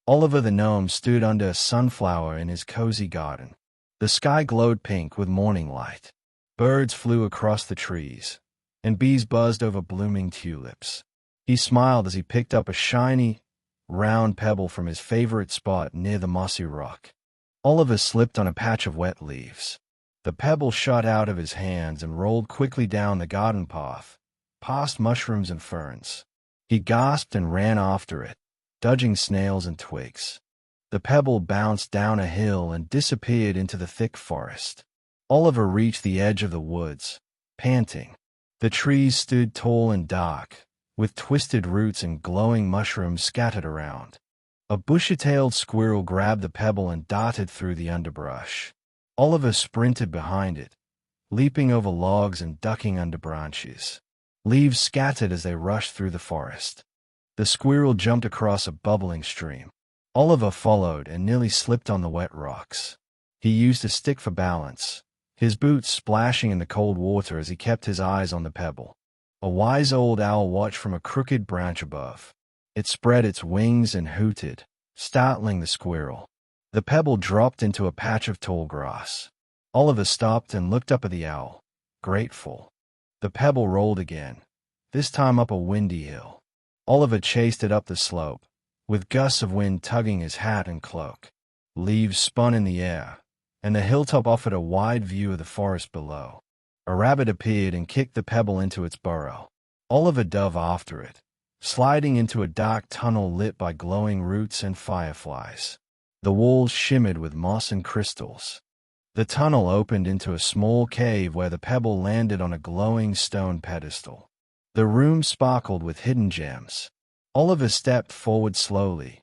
Oliver the gnome stood under a sunflower in his cozy garden. The sky glowed pink with morning light. Birds flew across the trees, and bees buzzed over blooming tulips. He smiled as he picked up a shiny, round pebble from his favorite spot near the mossy rock. Oliver slipped on a patch of wet leaves. The pebble shot out of his hands and rolled quickly down the garden path, past mushrooms and ferns. He gasped and ran after it, dodging snails and twigs. The pebble bounced down a hill and disappeared into the thick forest. Oliver reached the edge of the woods, panting. The trees stood tall and dark, with twisted roots and glowing mushrooms scattered around. A bushy-tailed squirrel grabbed the pebble and darted through the underbrush. Oliver sprinted behind it, leaping over logs and ducking under branches. Leaves scattered as they rushed through the forest. The squirrel jumped across a bubbling stream. Oliver followed and nearly slipped on the wet rocks. He used a stick for balance, his boots splashing in the cold water as he kept his eyes on the pebble. A wise old owl watched from a crooked branch above. It spread its wings and hooted, startling the squirrel. The pebble dropped into a patch of tall grass. Oliver stopped and looked up at the owl, grateful. The pebble rolled again, this time up a windy hill. Oliver chased it up the slope, with gusts of wind tugging his hat and cloak. Leaves spun in the air, and the hilltop offered a wide view of the forest below. A rabbit appeared and kicked the pebble into its burrow. Oliver dove after it, sliding into a dark tunnel lit by glowing roots and fireflies. The walls shimmered with moss and crystals. The tunnel opened into a small cave where the pebble landed on a glowing stone pedestal. The room sparkled with hidden gems. Oliver stepped forward slowly,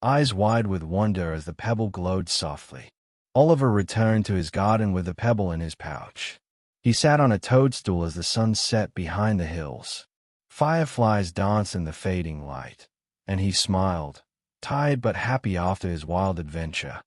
eyes wide with wonder as the pebble glowed softly. Oliver returned to his garden with the pebble in his pouch. He sat on a toadstool as the sun set behind the hills. Fireflies danced in the fading light, and he smiled, tired but happy after his wild adventure.